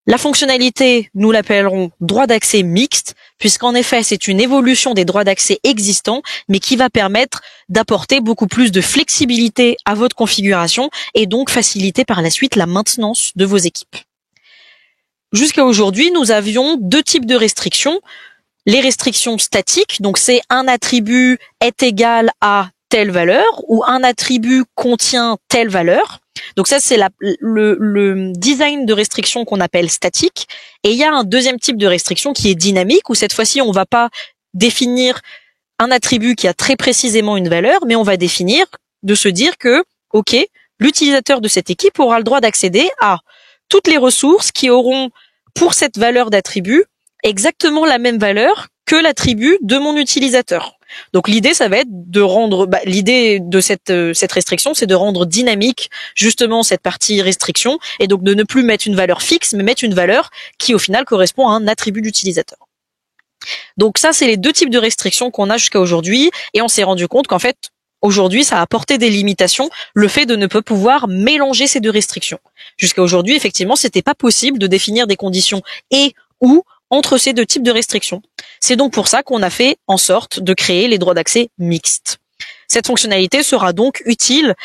Speaker 1: La fonctionnalité, nous l'appellerons droit d'accès mixte, puisqu'en effet, c'est une évolution des droits d'accès existants, mais qui va permettre d'apporter beaucoup plus de flexibilité à votre configuration et donc faciliter par la suite la maintenance de vos équipes. Jusqu'à aujourd'hui, nous avions deux types de restrictions. Les restrictions statiques, donc c'est un attribut est égal à telle valeur ou un attribut contient telle valeur. Donc ça, c'est le design de restriction qu'on appelle statique. Et il y a un deuxième type de restriction qui est dynamique, où cette fois-ci, on va pas définir un attribut qui a très précisément une valeur, mais on va définir de se dire que, OK, l'utilisateur de cette équipe aura le droit d'accéder à toutes les ressources qui auront pour cette valeur d'attribut exactement la même valeur que l'attribut de mon utilisateur. Donc l'idée, ça va être de rendre, l'idée de cette restriction, c'est de rendre dynamique justement cette partie restriction et donc de ne plus mettre une valeur fixe, mais mettre une valeur qui au final correspond à un attribut d'utilisateur. Donc ça, c'est les deux types de restrictions qu'on a jusqu'à aujourd'hui et on s'est rendu compte qu'en fait, aujourd'hui, ça a apporté des limitations, le fait de ne pas pouvoir mélanger ces deux restrictions. Jusqu'à aujourd'hui, effectivement, c'était pas possible de définir des conditions et ou entre ces deux types de restrictions. C'est donc pour ça qu'on a fait en sorte de créer les droits d'accès mixtes. Cette fonctionnalité sera donc utile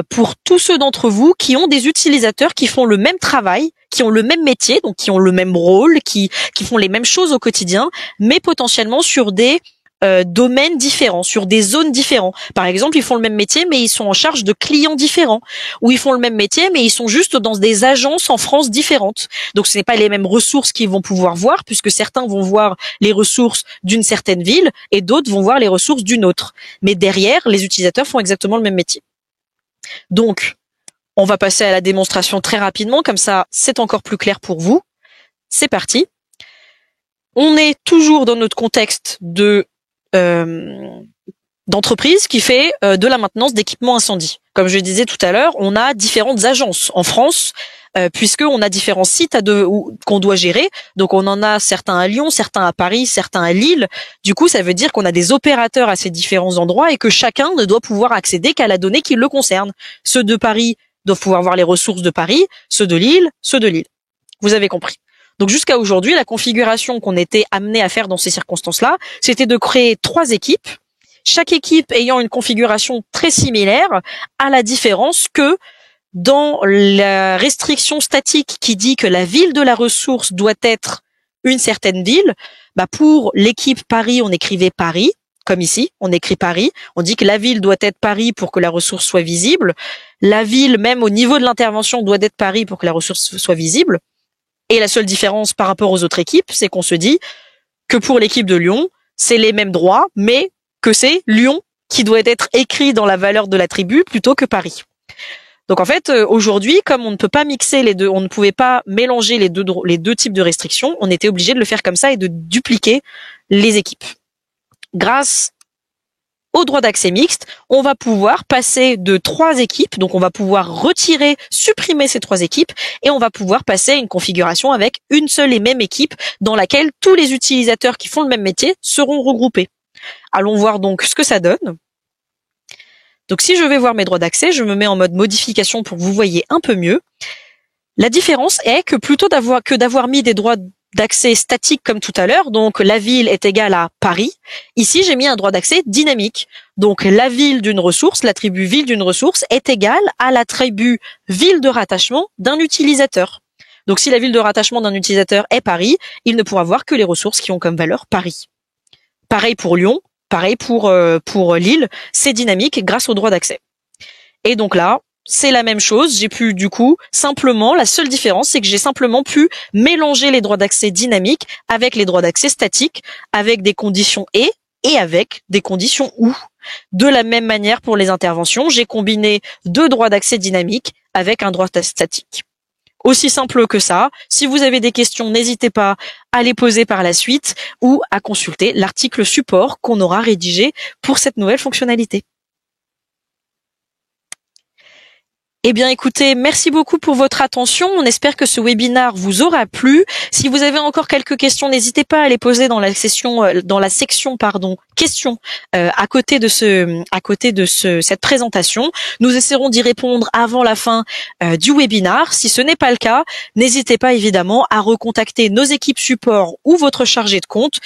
Speaker 1: pour tous ceux d'entre vous qui ont des utilisateurs qui font le même travail, qui ont le même métier, donc qui ont le même rôle, qui font les mêmes choses au quotidien, mais potentiellement sur des domaines différents, sur des zones différentes. Par exemple, ils font le même métier, mais ils sont en charge de clients différents. Ou ils font le même métier, mais ils sont juste dans des agences en France différentes. Donc, ce n'est pas les mêmes ressources qu'ils vont pouvoir voir, puisque certains vont voir les ressources d'une certaine ville et d'autres vont voir les ressources d'une autre. Mais derrière, les utilisateurs font exactement le même métier. Donc, on va passer à la démonstration très rapidement, comme ça, c'est encore plus clair pour vous. C'est parti. On est toujours dans notre contexte d'entreprise qui fait de la maintenance d'équipements incendie. Comme je le disais tout à l'heure, on a différentes agences en France, puisqu'on a différents sites qu'on doit gérer. Donc on en a certains à Lyon, certains à Paris, certains à Lille. Du coup, ça veut dire qu'on a des opérateurs à ces différents endroits et que chacun ne doit pouvoir accéder qu'à la donnée qui le concerne. Ceux de Paris doivent pouvoir voir les ressources de Paris, ceux de Lille, ceux de Lille. Vous avez compris. Donc jusqu'à aujourd'hui, la configuration qu'on était amené à faire dans ces circonstances-là, c'était de créer 3 équipes, chaque équipe ayant une configuration très similaire, à la différence que dans la restriction statique qui dit que la ville de la ressource doit être une certaine ville, pour l'équipe Paris, on écrivait Paris, comme ici, on écrit Paris, on dit que la ville doit être Paris pour que la ressource soit visible, la ville, même au niveau de l'intervention, doit être Paris pour que la ressource soit visible. Et la seule différence par rapport aux autres équipes, c'est qu'on se dit que pour l'équipe de Lyon, c'est les mêmes droits, mais que c'est Lyon qui doit être écrit dans la valeur de l'attribut plutôt que Paris. Donc en fait, aujourd'hui, comme on ne peut pas mixer les deux, on ne pouvait pas mélanger les deux types de restrictions, on était obligé de le faire comme ça et de dupliquer les équipes. Grâce au droit d'accès mixte, on va pouvoir passer de 3 équipes, donc on va pouvoir supprimer ces 3 équipes et on va pouvoir passer à une configuration avec une seule et même équipe dans laquelle tous les utilisateurs qui font le même métier seront regroupés. Allons voir donc ce que ça donne. Donc si je vais voir mes droits d'accès, je me mets en mode modification pour que vous voyez un peu mieux. La différence est que plutôt d'avoir mis des droits d'accès statique comme tout à l'heure, donc la ville est égale à Paris. Ici, j'ai mis un droit d'accès dynamique. Donc la ville d'une ressource, l'attribut ville d'une ressource est égal à l'attribut ville de rattachement d'un utilisateur. Donc si la ville de rattachement d'un utilisateur est Paris, il ne pourra voir que les ressources qui ont comme valeur Paris. Pareil pour Lyon, pareil pour Lille, c'est dynamique grâce au droit d'accès. Et donc là, c'est la même chose. J'ai pu, du coup, simplement, la seule différence, c'est que j'ai simplement pu mélanger les droits d'accès dynamiques avec les droits d'accès statiques, avec des conditions et avec des conditions ou. De la même manière pour les interventions, j'ai combiné 2 droits d'accès dynamiques avec un droit statique. Aussi simple que ça. Si vous avez des questions, n'hésitez pas à les poser par la suite ou à consulter l'article support qu'on aura rédigé pour cette nouvelle fonctionnalité. Eh bien, écoutez, merci beaucoup pour votre attention. On espère que ce webinaire vous aura plu. Si vous avez encore quelques questions, n'hésitez pas à les poser dans la section questions à côté de cette présentation. Nous essaierons d'y répondre avant la fin du webinaire. Si ce n'est pas le cas, n'hésitez pas évidemment à recontacter nos équipes support ou votre chargé de compte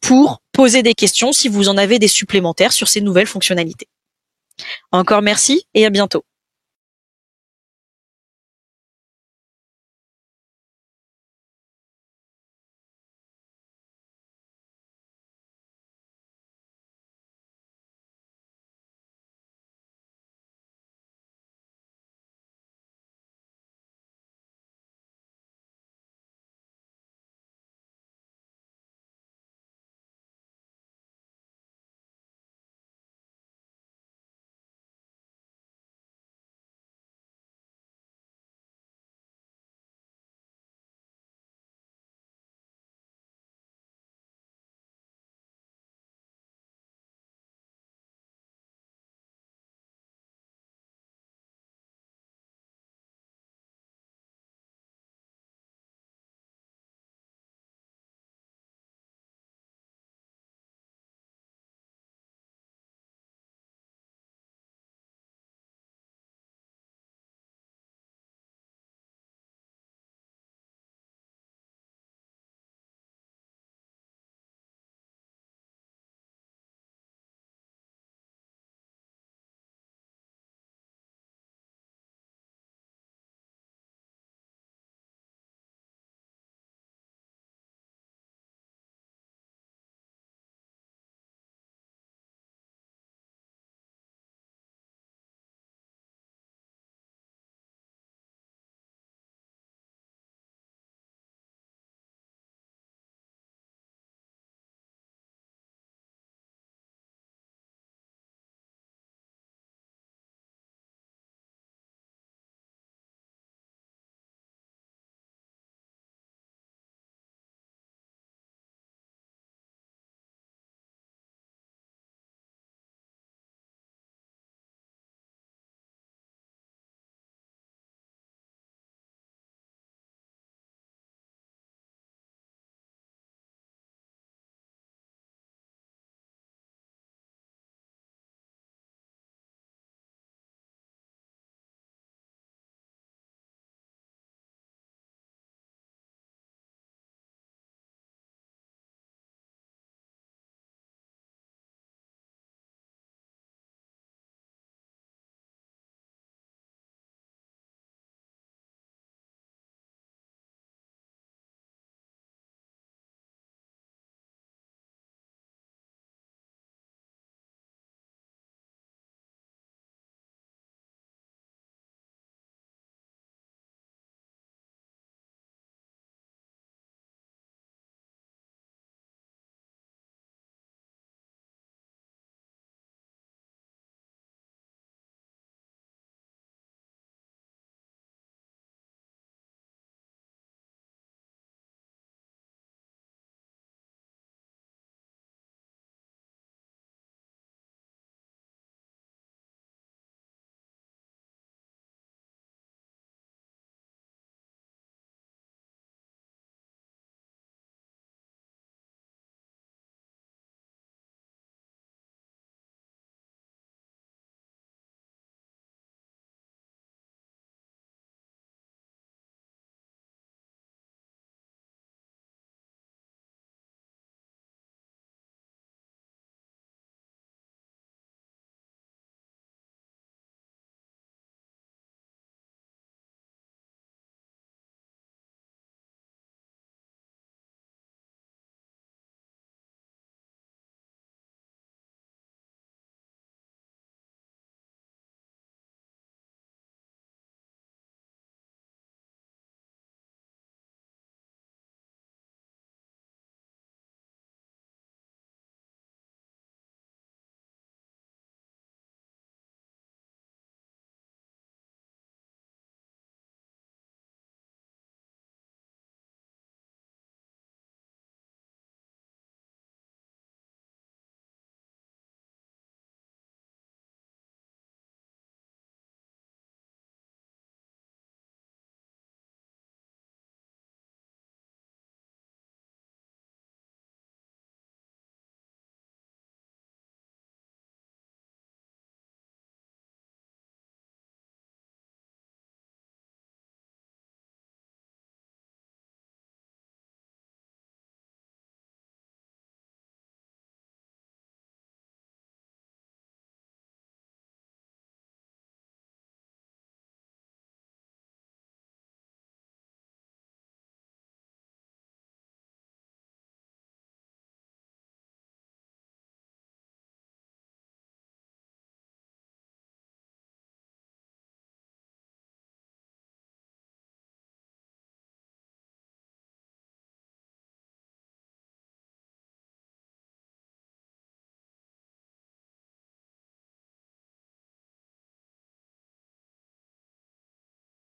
Speaker 1: pour poser des questions si vous en avez des supplémentaires sur ces nouvelles fonctionnalités. Encore merci et à bientôt.